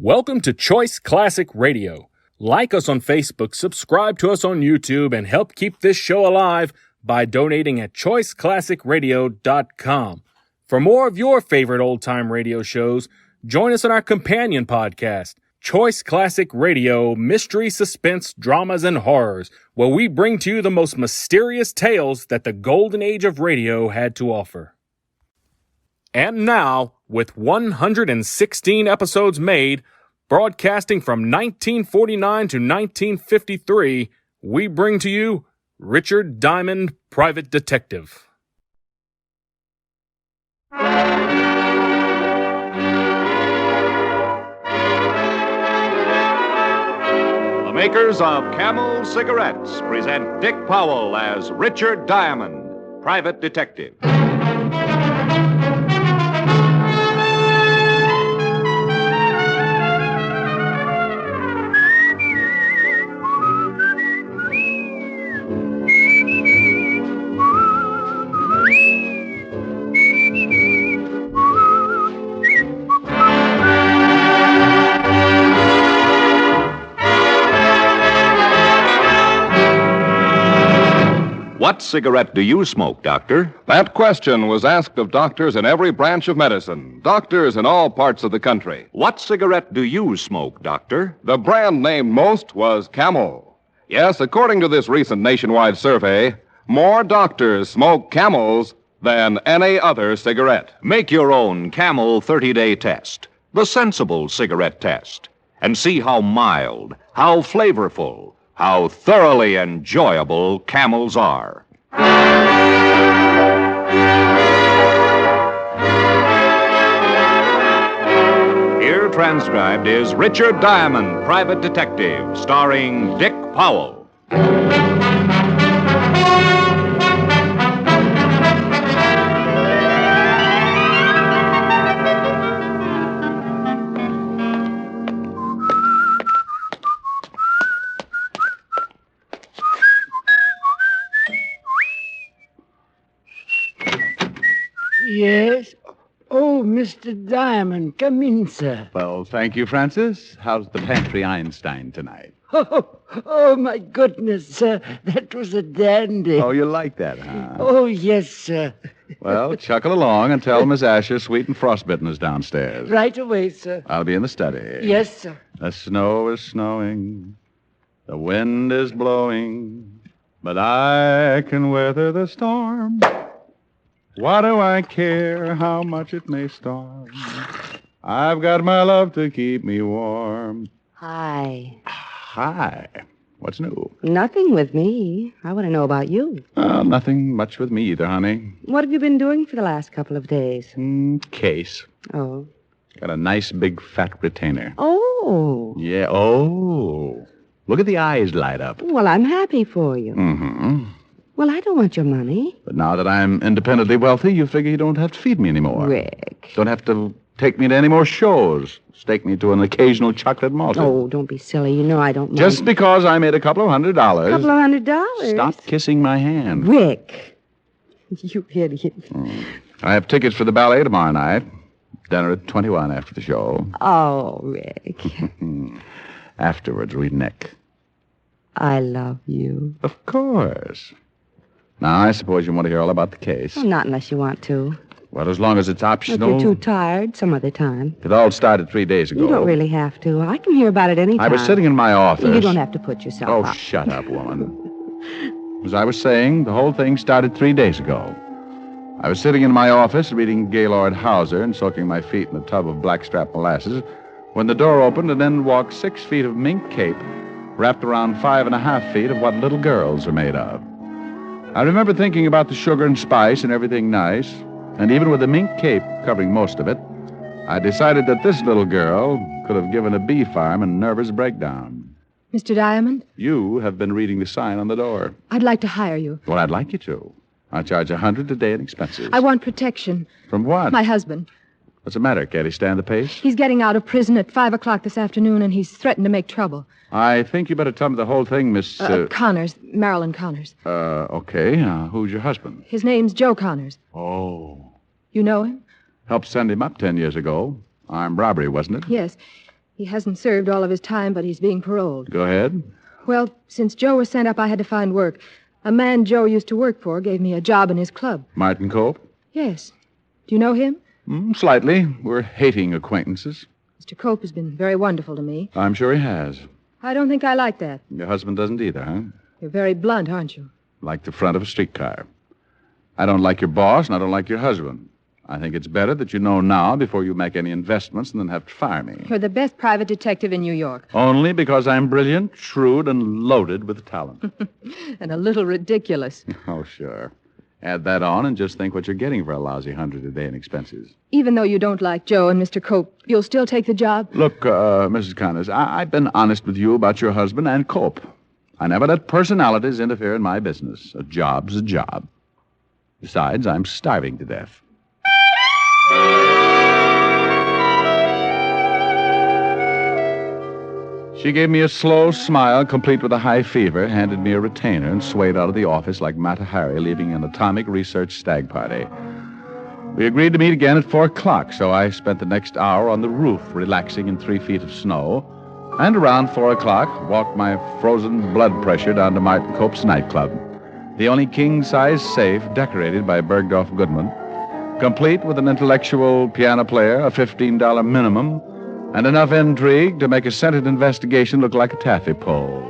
Welcome to Choice Classic Radio. Like us on Facebook, subscribe to us on YouTube, and help keep this show alive by donating at choiceclassicradio.com. For more of your favorite old-time radio shows, join us on our companion podcast, Choice Classic Radio, Mystery, Suspense, Dramas, and Horrors, where we bring to you the most mysterious tales that the golden age of radio had to offer. And now, with 116 episodes made, broadcasting from 1949 to 1953, we bring to you Richard Diamond, Private Detective. The makers of Camel Cigarettes present Dick Powell as Richard Diamond, Private Detective. What cigarette do you smoke, Doctor? That question was asked of doctors in every branch of medicine, doctors in all parts of the country. What cigarette do you smoke, Doctor? The brand named most was Camel. Yes, according to this recent nationwide survey, more doctors smoke Camels than any other cigarette. Make your own Camel 30-day test, the sensible cigarette test, and see how mild, how flavorful, how thoroughly enjoyable Camels are. Here transcribed is Richard Diamond, Private Detective, starring Dick Powell. Yes? Oh, Mr. Diamond, come in, sir. Well, thank you, Francis. How's the pantry Einstein tonight? Oh, my goodness, sir. That was a dandy. Oh, you like that, huh? Oh, yes, sir. Well, chuckle along and tell Miss Asher Sweet and Frostbitten is downstairs. Right away, sir. I'll be in the study. Yes, sir. The snow is snowing. The wind is blowing. But I can weather the storm. Why do I care how much it may storm? I've got my love to keep me warm. Hi. Hi. What's new? Nothing with me. I want to know about you. Nothing much with me either, honey. What have you been doing for the last couple of days? Case. Oh. Got a nice big fat retainer. Oh. Yeah, oh. Look at the eyes light up. Well, I'm happy for you. Mm-hmm. Well, I don't want your money. But now that I'm independently wealthy, you figure you don't have to feed me anymore. Rick. Don't have to take me to any more shows. Stake me to an occasional chocolate malted. Oh, don't be silly. You know I don't mind. Just because I made a couple of $100. Couple of $100? Stop kissing my hand. Rick. You idiot. I have tickets for the ballet tomorrow night. Dinner at 21 after the show. Oh, Rick. Afterwards, read Nick. I love you. Of course. Now, I suppose you want to hear all about the case. Well, not unless you want to. Well, as long as it's If optional. you're too tired, some other time. It all started 3 days ago. You don't really have to. I can hear about it any time. I was sitting in my office. You don't have to put yourself Oh, up. shut up, woman. As I was saying, the whole thing started 3 days ago. I was sitting in my office reading Gaylord Hauser and soaking my feet in a tub of blackstrap molasses when the door opened and in walked 6 feet of mink cape wrapped around 5.5 feet of what little girls are made of. I remember thinking about the sugar and spice and everything nice, and even with the mink cape covering most of it, I decided that this little girl could have given a bee farm a nervous breakdown. Mr. Diamond, You have been reading the sign on the door. I'd like to hire you. Well, I'd like you to. I'll charge $100 a day in expenses. I want protection. From what? My husband. What's the matter? Can't he stand the pace? He's getting out of prison at 5 o'clock this afternoon, and he's threatened to make trouble. I think you better tell me the whole thing, Miss... Connors, Marilyn Connors. Okay. Who's your husband? His name's Joe Connors. Oh. You know him? Helped send him up 10 years ago. Armed robbery, wasn't it? Yes. He hasn't served all of his time, but he's being paroled. Go ahead. Well, since Joe was sent up, I had to find work. A man Joe used to work for gave me a job in his club. Martin Cope? Yes. Do you know him? Slightly. We're hating acquaintances. Mr. Cope has been very wonderful to me. I'm sure he has. I don't think I like that. Your husband doesn't either, huh? You're very blunt, aren't you? Like the front of a streetcar. I don't like your boss, and I don't like your husband. I think it's better that you know now before you make any investments and then have to fire me. You're the best private detective in New York. Only because I'm brilliant, shrewd, and loaded with talent. And a little ridiculous. Oh, sure. Add that on and just think what you're getting for a lousy $100 a day in expenses. Even though you don't like Joe and Mr. Cope, you'll still take the job? Look, Mrs. Connors, I've been honest with you about your husband and Cope. I never let personalities interfere in my business. A job's a job. Besides, I'm starving to death. She gave me a slow smile, complete with a high fever, handed me a retainer, and swayed out of the office like Mata Hari leaving an atomic research stag party. We agreed to meet again at 4 o'clock, so I spent the next hour on the roof, relaxing in 3 feet of snow, and around 4 o'clock, walked my frozen blood pressure down to Martin Cope's nightclub, the only king-size safe decorated by Bergdorf Goodman, complete with an intellectual piano player, a $15 minimum, and enough intrigue to make a Senate investigation look like a taffy pole.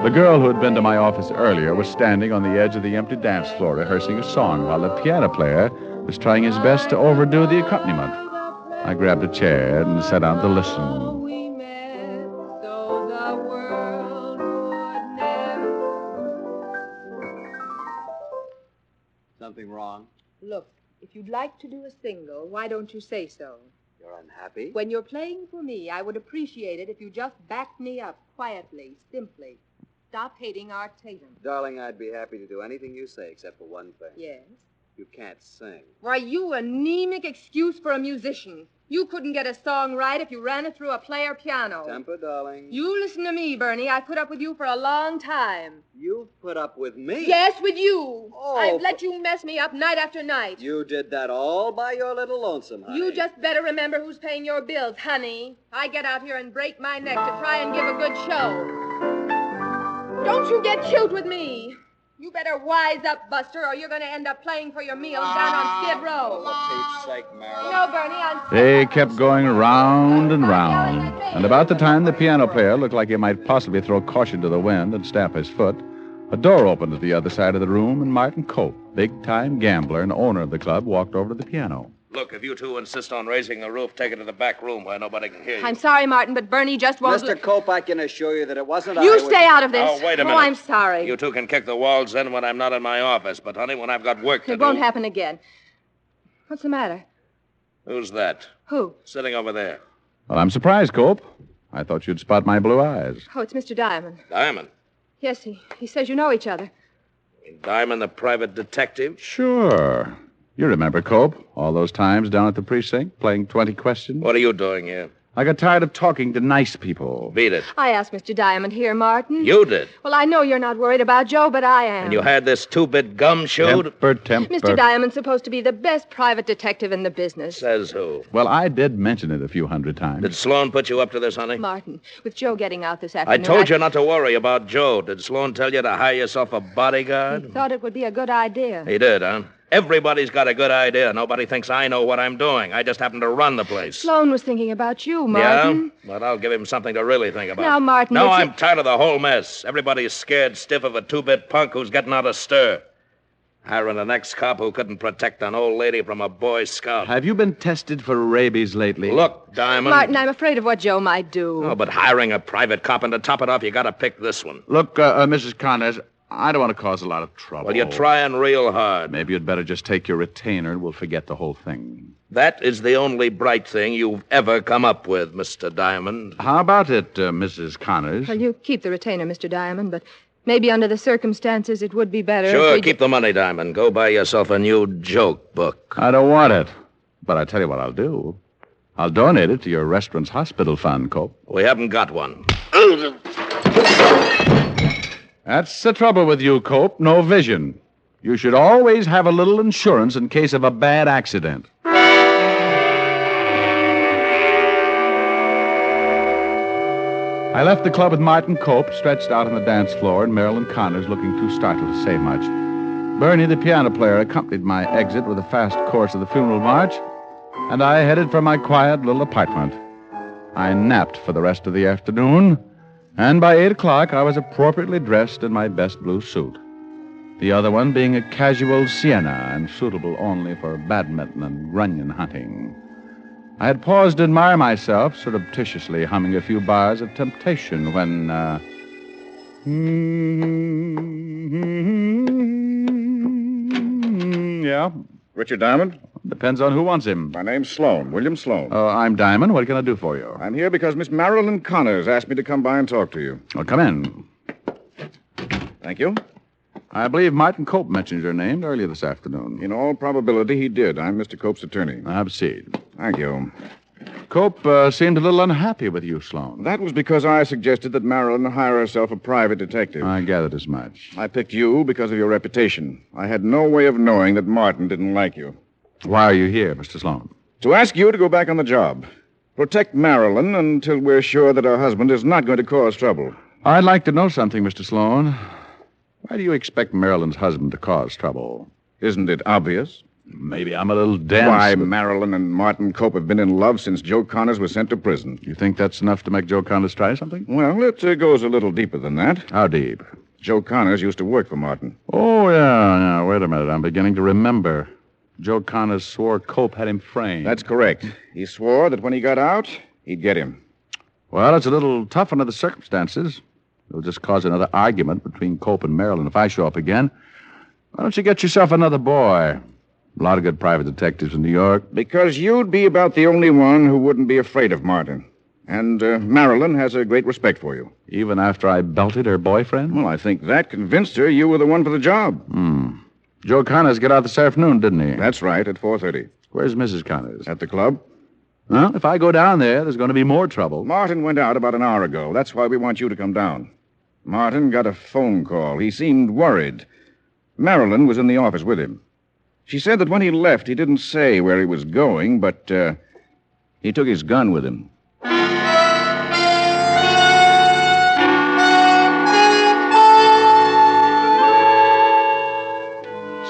The girl who had been to my office earlier was standing on the edge of the empty dance floor rehearsing a song while the piano player was trying his best to overdo the accompaniment. I grabbed a chair and sat down to listen. Something wrong? Look, if you'd like to do a single, why don't you say so? You're unhappy? When you're playing for me, I would appreciate it if you just backed me up quietly, simply. Stop hating Art Tatum. Darling, I'd be happy to do anything you say except for one thing. Yes? You can't sing. Why, you anemic excuse for a musician. You couldn't get a song right if you ran it through a player piano. Temper, darling. You listen to me, Bernie. I put up with you for a long time. You've put up with me? Yes, with you. Oh, I've let you mess me up night after night. You did that all by your little lonesome, honey. You just better remember who's paying your bills, honey. I get out here and break my neck to try and give a good show. Don't you get cute with me. You better wise up, Buster, or you're going to end up playing for your meals down on Skid Row. For Pete's sake, Marilyn. No, Bernie, I'm... They kept going round and round, and about the time the piano player looked like he might possibly throw caution to the wind and stamp his foot, a door opened at the other side of the room, and Martin Cope, big-time gambler and owner of the club, walked over to the piano. Look, if you two insist on raising the roof, take it to the back room where nobody can hear you. I'm sorry, Martin, but Bernie just won't... Mr. Cope, I can assure you that it wasn't You stay out of this. Oh, wait a minute. Oh, I'm sorry. You two can kick the walls in when I'm not in my office, but, honey, when I've got work to It do... won't happen again. What's the matter? Who's that? Who? Sitting over there. Well, I'm surprised, Cope. I thought you'd spot my blue eyes. Oh, it's Mr. Diamond. Diamond. Yes, he says you know each other. Diamond, the private detective? Sure. You remember, Cope, all those times down at the precinct, playing 20 questions? What are you doing here? I got tired of talking to nice people. Beat it. I asked Mr. Diamond here, Martin. You did. Well, I know you're not worried about Joe, but I am. And you had this two-bit gum chewed? Temper. Mr. Diamond's supposed to be the best private detective in the business. Says who? Well, I did mention it a few hundred times. Did Sloan put you up to this, honey? Martin, with Joe getting out this I afternoon... told you not to worry about Joe. Did Sloan tell you to hire yourself a bodyguard? He thought it would be a good idea. He did, huh? Everybody's got a good idea. Nobody thinks I know what I'm doing. I just happen to run the place. Sloan was thinking about you, Martin. Yeah? But I'll give him something to really think about. Now, Martin... No, it's I'm tired of the whole mess. Everybody's scared stiff of a two-bit punk who's getting out of stir. Hiring an ex-cop who couldn't protect an old lady from a Boy Scout. Have you been tested for rabies lately? Look, Diamond... Martin, I'm afraid of what Joe might do. Oh, but hiring a private cop, and to top it off, you gotta pick this one. Look, Mrs. Connors, I don't want to cause a lot of trouble. Well, you're trying real hard. Maybe you'd better just take your retainer and we'll forget the whole thing. That is the only bright thing you've ever come up with, Mr. Diamond. How about it, Mrs. Connors? Well, you keep the retainer, Mr. Diamond, but maybe under the circumstances it would be better Sure, if we... keep the money, Diamond. Go buy yourself a new joke book. I don't want it. But I tell you what I'll do. I'll donate it to your restaurant's hospital fund, Cope. We haven't got one. That's the trouble with you, Cope. No vision. You should always have a little insurance in case of a bad accident. I left the club with Martin Cope stretched out on the dance floor and Marilyn Connors looking too startled to say much. Bernie, the piano player, accompanied my exit with a fast course of the funeral march, and I headed for my quiet little apartment. I napped for the rest of the afternoon, and by 8 o'clock I was appropriately dressed in my best blue suit. The other one being a casual sienna and suitable only for badminton and runyon hunting. I had paused to admire myself, surreptitiously humming a few bars of Temptation when, Yeah? Richard Diamond? Depends on who wants him. My name's Sloan, William Sloan. I'm Diamond. What can I do for you? I'm here because Miss Marilyn Connors asked me to come by and talk to you. Well, come in. Thank you. I believe Martin Cope mentioned your name earlier this afternoon. In all probability, he did. I'm Mr. Cope's attorney. Have a seat. Thank you. Cope seemed a little unhappy with you, Sloan. That was because I suggested that Marilyn hire herself a private detective. I gathered as much. I picked you because of your reputation. I had no way of knowing that Martin didn't like you. Why are you here, Mr. Sloan? To ask you to go back on the job. Protect Marilyn until we're sure that her husband is not going to cause trouble. I'd like to know something, Mr. Sloan. Why do you expect Marilyn's husband to cause trouble? Isn't it obvious? Maybe I'm a little dense. Why, Marilyn and Martin Cope have been in love since Joe Connors was sent to prison. You think that's enough to make Joe Connors try something? Well, it goes a little deeper than that. How deep? Joe Connors used to work for Martin. Oh, yeah. Wait a minute. I'm beginning to remember. Joe Connors swore Cope had him framed. That's correct. He swore that when he got out, he'd get him. Well, it's a little tough under the circumstances. It'll just cause another argument between Cope and Marilyn if I show up again. Why don't you get yourself another boy? A lot of good private detectives in New York. Because you'd be about the only one who wouldn't be afraid of Martin. And Marilyn has a great respect for you. Even after I belted her boyfriend? Well, I think that convinced her you were the one for the job. Joe Connors got out this afternoon, didn't he? That's right, at 4:30. Where's Mrs. Connors? At the club. Well, if I go down there, there's going to be more trouble. Martin went out about an hour ago. That's why we want you to come down. Martin got a phone call. He seemed worried. Marilyn was in the office with him. She said that when he left, he didn't say where he was going, but he took his gun with him.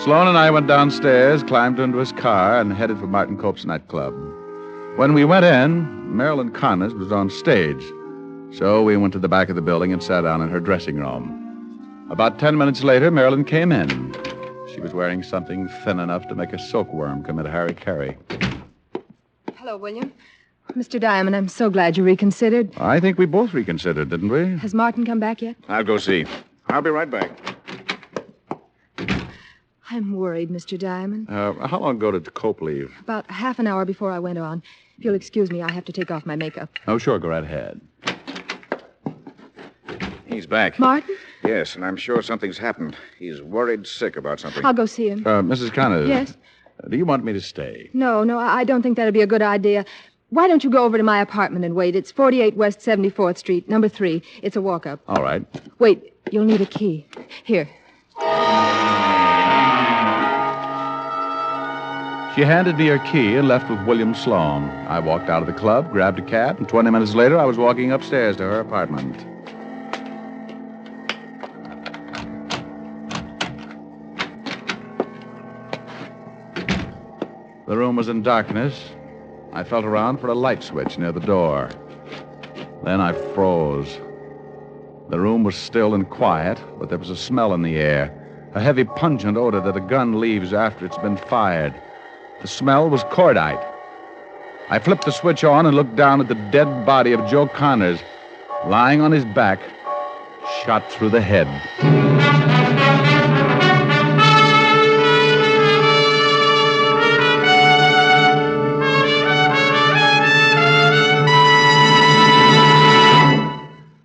Sloan and I went downstairs, climbed into his car, and headed for Martin Cope's nightclub. When we went in, Marilyn Connors was on stage. So we went to the back of the building and sat down in her dressing room. About 10 minutes later, Marilyn came in. She was wearing something thin enough to make a silkworm commit a hara-kiri. Hello, William. Mr. Diamond, I'm so glad you reconsidered. I think we both reconsidered, didn't we? Has Martin come back yet? I'll go see. I'll be right back. I'm worried, Mr. Diamond. How long ago did Cope leave? About half an hour before I went on. If you'll excuse me, I have to take off my makeup. Oh, sure, go right ahead. He's back. Martin? Yes, and I'm sure something's happened. He's worried sick about something. I'll go see him. Mrs. Connors. Yes? Do you want me to stay? No, I don't think that'd be a good idea. Why don't you go over to my apartment and wait? It's 48 West 74th Street, number 3. It's a walk-up. All right. Wait, you'll need a key. Here. She handed me her key and left with William Sloan. I walked out of the club, grabbed a cab, and 20 minutes later, I was walking upstairs to her apartment. The room was in darkness. I felt around for a light switch near the door. Then I froze. The room was still and quiet, but there was a smell in the air, a heavy, pungent odor that a gun leaves after it's been fired. The smell was cordite. I flipped the switch on and looked down at the dead body of Joe Connors, lying on his back, shot through the head.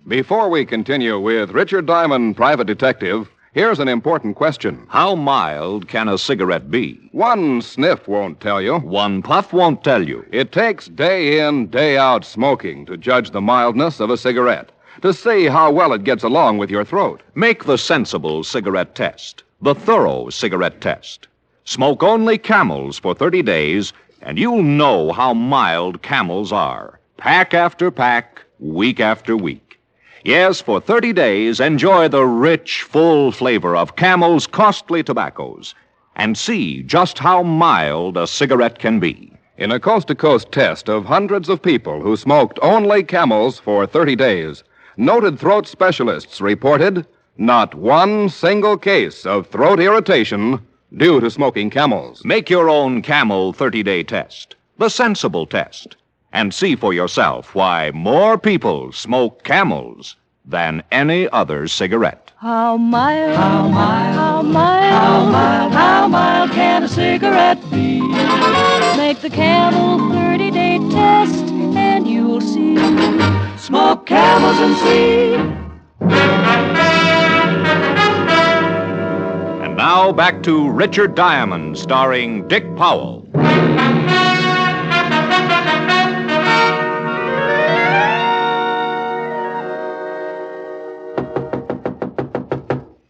Before we continue with Richard Diamond, Private Detective, here's an important question. How mild can a cigarette be? One sniff won't tell you. One puff won't tell you. It takes day in, day out smoking to judge the mildness of a cigarette, to see how well it gets along with your throat. Make the sensible cigarette test. the thorough cigarette test. Smoke only Camels for 30 days, and you'll know how mild Camels are. Pack after pack, week after week. Yes, for 30 days, enjoy the rich, full flavor of Camel's costly tobaccos and see just how mild a cigarette can be. In a coast-to-coast test of hundreds of people who smoked only Camels for 30 days, noted throat specialists reported not one single case of throat irritation due to smoking Camels. Make your own Camel 30-day test, the sensible test, and see for yourself why more people smoke Camels than any other cigarette. How mild, how mild, how mild, how mild, how mild can a cigarette be? Make the Camel 30-day test and you'll see. Smoke Camels and see. And now back to Richard Diamond, starring Dick Powell.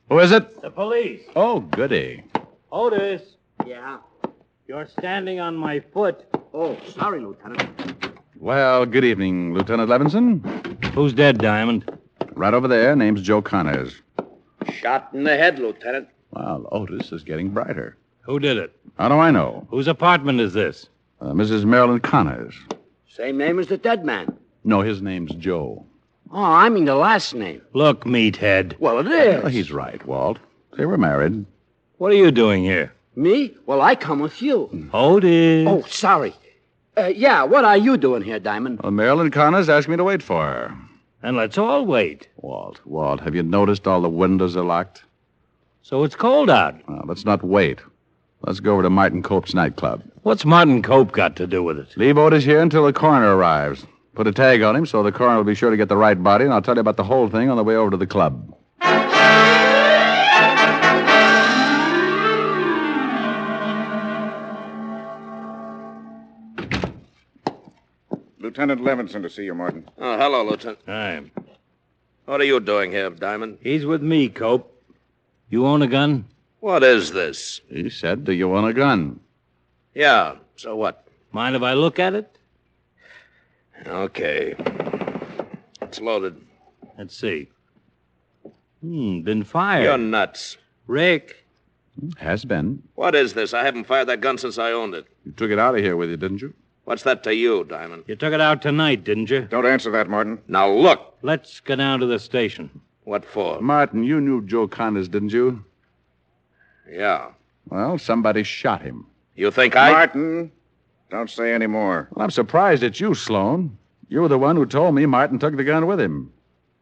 Who is it? The police. Oh, goody. Otis, Yeah? you're standing on my foot. Oh, sorry, Lieutenant. Well, good evening, Lieutenant Levinson. Who's dead, Diamond? Right over there, name's Joe Connors. Shot in the head, Lieutenant. Well, Otis is getting brighter. Who did it? How do I know? Whose apartment is this? Mrs. Marilyn Connors. Same name as the dead man. No, his name's Joe. Oh, I mean the last name. Look, meathead. Well, it is. Well, he's right, Walt. They were married. What are you doing here? Me? Well, I come with you. Otis. Oh, sorry. Yeah, what are you doing here, Diamond? Well, Marilyn Connors asked me to wait for her. And let's all wait. Walt, have you noticed all the windows are locked? So it's cold out. Well, let's not wait. Let's go over to Martin Cope's nightclub. What's Martin Cope got to do with it? Leave Otis here until the coroner arrives. Put a tag on him so the coroner will be sure to get the right body, and I'll tell you about the whole thing on the way over to the club. Lieutenant Levinson to see you, Martin. Oh, hello, Lieutenant. Hi. What are you doing here, Diamond? He's with me, Cope. You own a gun? What is this? He said, do you want a gun? Yeah, so what? Mind if I look at it? Okay. It's loaded. Let's see. Been fired. You're nuts. Rick. Has been. What is this? I haven't fired that gun since I owned it. You took it out of here with you, didn't you? What's that to you, Diamond? You took it out tonight, didn't you? Don't answer that, Martin. Now look. Let's go down to the station. What for? Martin, you knew Joe Connors, didn't you? Yeah. Well, somebody shot him. You think Martin, don't say any more. Well, I'm surprised at you, Sloan. You were the one who told me Martin took the gun with him.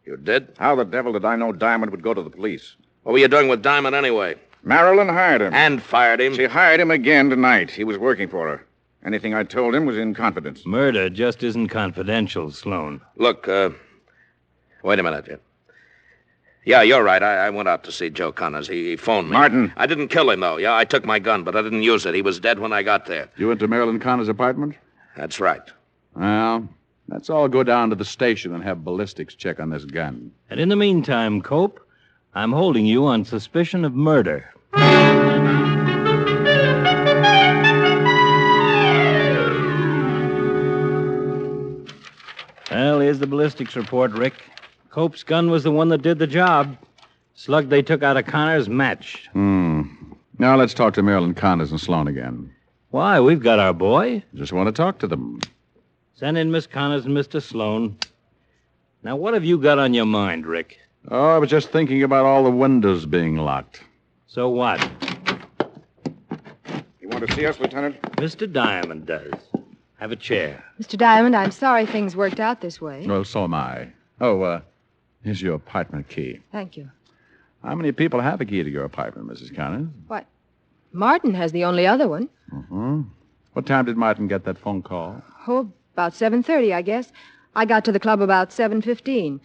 You did? How the devil did I know Diamond would go to the police? What were you doing with Diamond anyway? Marilyn hired him. And fired him. She hired him again tonight. He was working for her. Anything I told him was in confidence. Murder just isn't confidential, Sloan. Look, wait a minute. Yeah, you're right. I went out to see Joe Connors. He phoned me. Martin. I didn't kill him, though. Yeah, I took my gun, but I didn't use it. He was dead when I got there. You went to Marilyn Connors' apartment? That's right. Well, let's all go down to the station and have ballistics check on this gun. And in the meantime, Cope, I'm holding you on suspicion of murder. Well, here's the ballistics report, Rick. Cope's gun was the one that did the job. Slug they took out of Connors matched. Now let's talk to Marilyn Connors and Sloan again. Why, we've got our boy. Just want to talk to them. Send in Miss Connors and Mr. Sloan. Now, what have you got on your mind, Rick? Oh, I was just thinking about all the windows being locked. So what? You want to see us, Lieutenant? Mr. Diamond does. Have a chair. Mr. Diamond, I'm sorry things worked out this way. Well, so am I. Oh, here's your apartment key. Thank you. How many people have a key to your apartment, Mrs. Connors? What? Martin has the only other one. Mm-hmm. What time did Martin get that phone call? Oh, about 7:30, I guess. I got to the club about 7:15.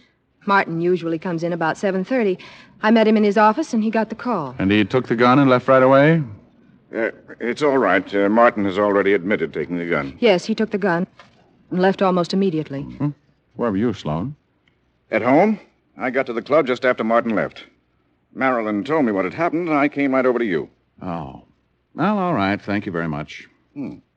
Martin usually comes in about 7:30. I met him in his office, and he got the call. And he took the gun and left right away? It's all right. Martin has already admitted taking the gun. Yes, he took the gun and left almost immediately. Where were you, Sloan? At home? I got to the club just after Martin left. Marilyn told me what had happened, and I came right over to you. Oh. Well, all right. Thank you very much.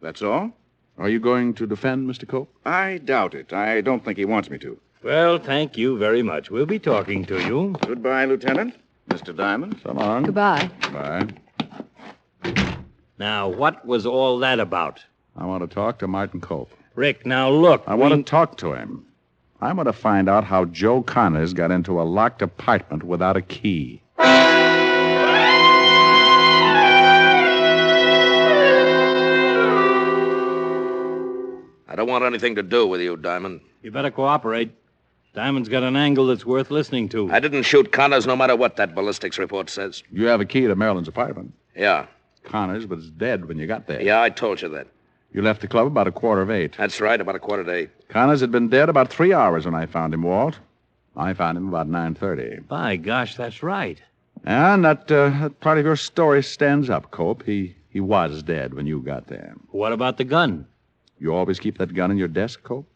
That's all? Are you going to defend Mr. Cope? I doubt it. I don't think he wants me to. Well, thank you very much. We'll be talking to you. Goodbye, Lieutenant. Mr. Diamond. So long. Goodbye. Bye. Now, what was all that about? I want to talk to Martin Cope. Rick, now look. I want to talk to him. I want to find out how Joe Connors got into a locked apartment without a key. I don't want anything to do with you, Diamond. You better cooperate. Diamond's got an angle that's worth listening to. I didn't shoot Connors no matter what that ballistics report says. You have a key to Marilyn's apartment. Yeah. Connors was dead when you got there. Yeah, I told you that. You left the club about 7:45. That's right, about 7:15. Connors had been dead about 3 hours when I found him, Walt. I found him about 9:30. By gosh, that's right. And that part of your story stands up, Cope. He was dead when you got there. What about the gun? You always keep that gun in your desk, Cope?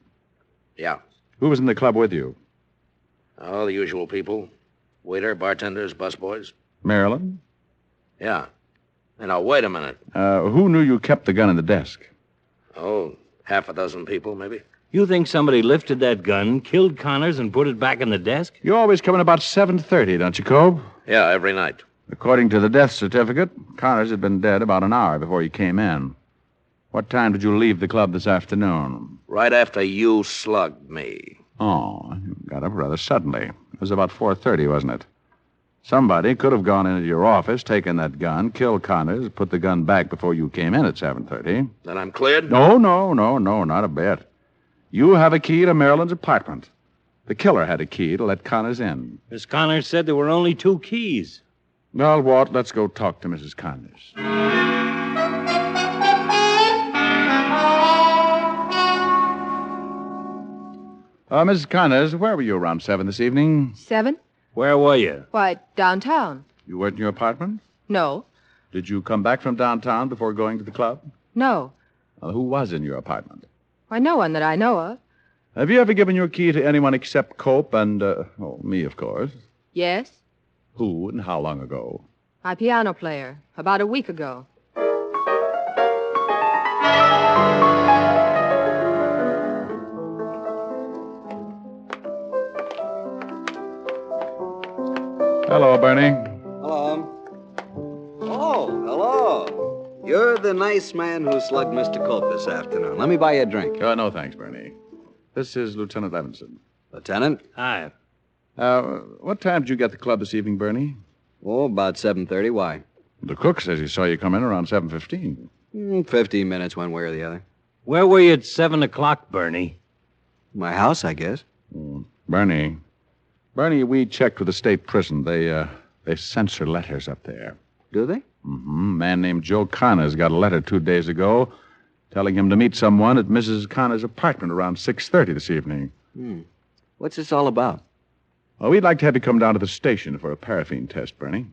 Yeah. Who was in the club with you? Oh, the usual people. Waiter, bartenders, busboys. Marilyn? Yeah. And now, wait a minute. Who knew you kept the gun in the desk? Oh, half a dozen people, maybe. You think somebody lifted that gun, killed Connors, and put it back in the desk? You always come in about 7:30, don't you, Cope? Yeah, every night. According to the death certificate, Connors had been dead about an hour before you came in. What time did you leave the club this afternoon? Right after you slugged me. Oh, you got up rather suddenly. It was about 4:30, wasn't it? Somebody could have gone into your office, taken that gun, killed Connors, put the gun back before you came in at 7:30. Then I'm cleared? No, not a bit. You have a key to Marilyn's apartment. The killer had a key to let Connors in. Miss Connors said there were only 2 keys. Well, Walt, let's go talk to Mrs. Connors. Mrs. Connors, where were you around 7 this evening? 7? Where were you? Why, downtown. You weren't in your apartment? No. Did you come back from downtown before going to the club? No. Who was in your apartment? Why, no one that I know of. Have you ever given your key to anyone except Cope and, me, of course? Yes. Who and how long ago? My piano player. About a week ago. Hello, Bernie. Hello. Oh, hello. You're the nice man who slugged Mr. Cope this afternoon. Let me buy you a drink. No, thanks, Bernie. This is Lieutenant Levinson. Lieutenant? Hi. What time did you get to the club this evening, Bernie? Oh, about 7:30. Why? The cook says he saw you come in around 7:15. 15 minutes one way or the other. Where were you at 7 o'clock, Bernie? My house, I guess. Bernie, we checked with the state prison. They censor letters up there. Do they? Mm-hmm. A man named Joe Connors got a letter 2 days ago telling him to meet someone at Mrs. Connors' apartment around 6:30 this evening. What's this all about? Well, we'd like to have you come down to the station for a paraffin test, Bernie.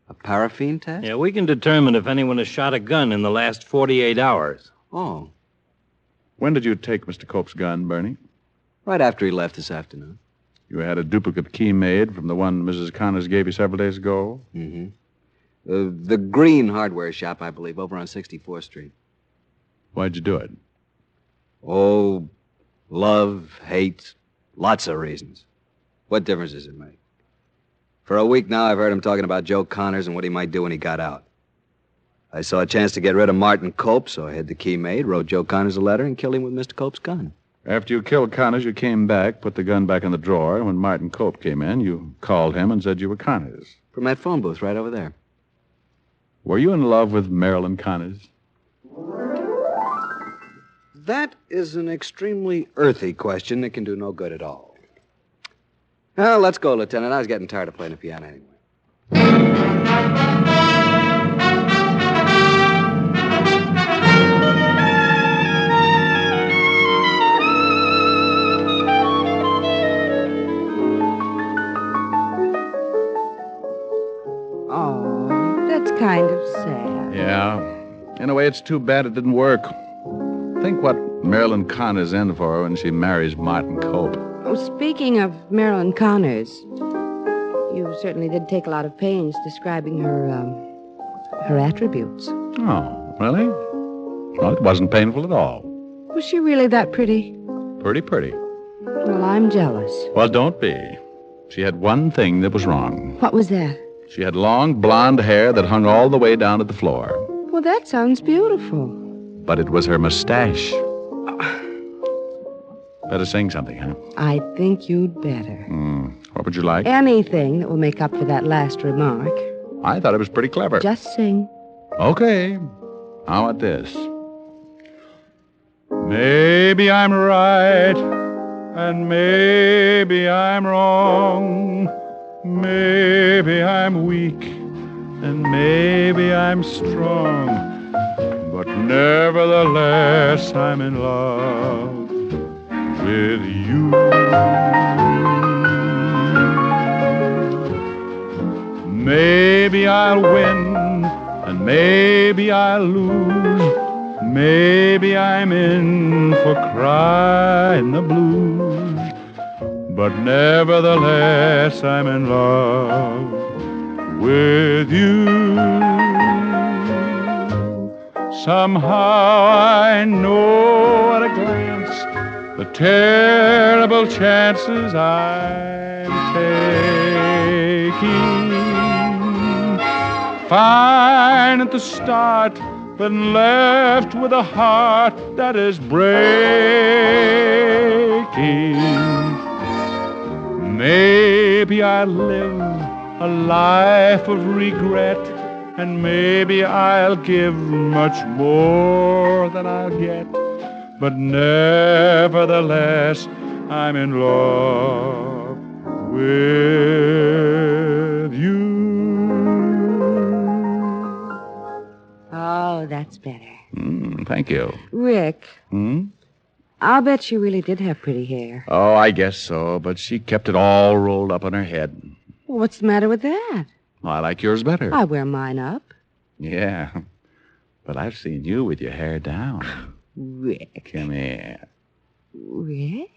A paraffin test? Yeah, we can determine if anyone has shot a gun in the last 48 hours. Oh. When did you take Mr. Cope's gun, Bernie? Right after he left this afternoon. You had a duplicate key made from the one Mrs. Connors gave you several days ago? Mm-hmm. The Green Hardware Shop, I believe, over on 64th Street. Why'd you do it? Oh, love, hate, lots of reasons. What difference does it make? For a week now, I've heard him talking about Joe Connors and what he might do when he got out. I saw a chance to get rid of Martin Cope, so I had the key made, wrote Joe Connors a letter, and killed him with Mr. Cope's gun. After you killed Connors, you came back, put the gun back in the drawer, and when Martin Cope came in, you called him and said you were Connors. From that phone booth right over there. Were you in love with Marilyn Connors? That is an extremely earthy question that can do no good at all. Well, let's go, Lieutenant. I was getting tired of playing the piano anyway. Oh, that's kind of sad. Yeah. In a way, it's too bad it didn't work. Think what Marilyn Connor's in for when she marries Martin Cope. Oh, speaking of Marilyn Connors, You certainly did take a lot of pains describing her attributes. Oh, really? Well, it wasn't painful at all. Was she really that pretty? Pretty. Well, I'm jealous. Well, don't be. She had one thing that was wrong. What was that? She had long blonde hair that hung all the way down to the floor. Well, that sounds beautiful. But it was her mustache. Better sing something, huh? I think you'd better. What would you like? Anything that will make up for that last remark. I thought it was pretty clever. Just sing. Okay. How about this? Maybe I'm right, and maybe I'm wrong. Maybe I'm weak, and maybe I'm strong. But nevertheless, I'm in love with you. Maybe I'll win, and maybe I'll lose. Maybe I'm in for crying the blues. But nevertheless, I'm in love with you. Somehow I know at a glance the terrible chances I'm taking. Fine at the start, been left with a heart that is breaking. Maybe I live a life of regret, and maybe I'll give much more than I'll get. But nevertheless, I'm in love with you. Oh, that's better. Thank you. Rick, I'll bet she really did have pretty hair. Oh, I guess so, but she kept it all rolled up on her head. Well, what's the matter with that? I like yours better. I wear mine up. Yeah, but I've seen you with your hair down. Rick. Come here. Rick?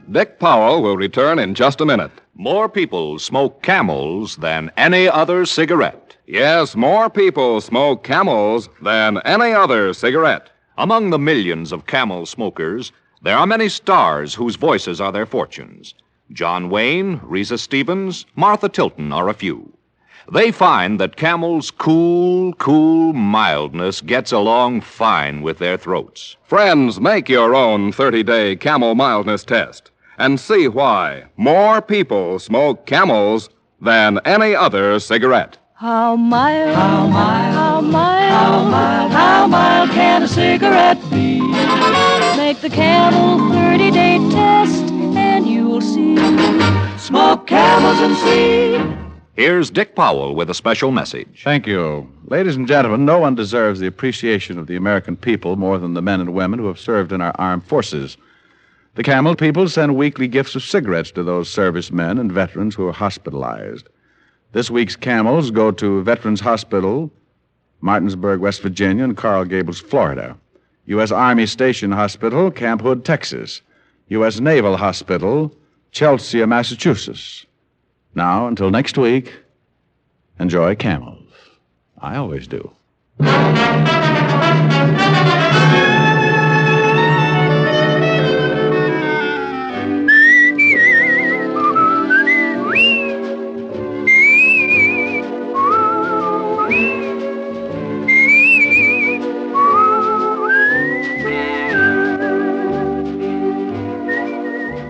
Dick Powell will return in just a minute. More people smoke Camels than any other cigarette. Yes, more people smoke Camels than any other cigarette. Among the millions of Camel smokers, there are many stars whose voices are their fortunes. John Wayne, Reza Stevens, Martha Tilton are a few. They find that Camel's cool mildness gets along fine with their throats. Friends, make your own 30-day Camel mildness test and see why more people smoke Camels than any other cigarette. How mild, how mild, how mild, how mild, how mild can a cigarette be? Make the Camel 30-day test and you'll see. Smoke Camels and see. Here's Dick Powell with a special message. Thank you. Ladies and gentlemen, no one deserves the appreciation of the American people more than the men and women who have served in our armed forces. The Camel people send weekly gifts of cigarettes to those servicemen and veterans who are hospitalized. This week's Camels go to Veterans Hospital, Martinsburg, West Virginia, and Coral Gables, Florida. U.S. Army Station Hospital, Camp Hood, Texas. U.S. Naval Hospital, Chelsea, Massachusetts. Now, until next week, enjoy Camels. I always do.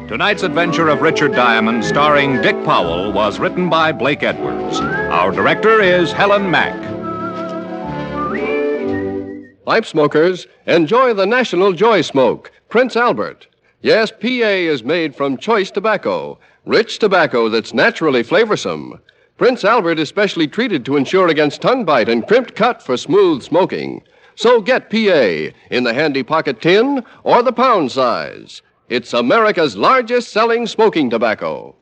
Tonight's adventure of Richard Diamond, starring Dick Powell, was written by Blake Edwards. Our director is Helen Mack. Pipe smokers, enjoy the National Joy Smoke, Prince Albert. Yes, PA is made from choice tobacco, rich tobacco that's naturally flavorsome. Prince Albert is specially treated to ensure against tongue bite and crimped cut for smooth smoking. So get PA in the handy pocket tin or the pound size. It's America's largest selling smoking tobacco.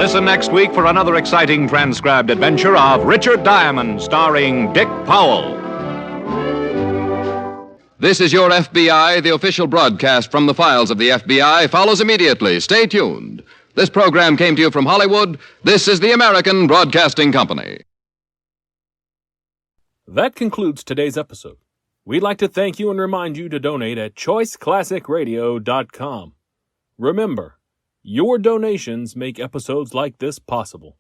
Listen next week for another exciting transcribed adventure of Richard Diamond, starring Dick Powell. This is Your FBI. The official broadcast from the files of the FBI follows immediately. Stay tuned. This program came to you from Hollywood. This is the American Broadcasting Company. That concludes today's episode. We'd like to thank you and remind you to donate at choiceclassicradio.com. Remember, your donations make episodes like this possible.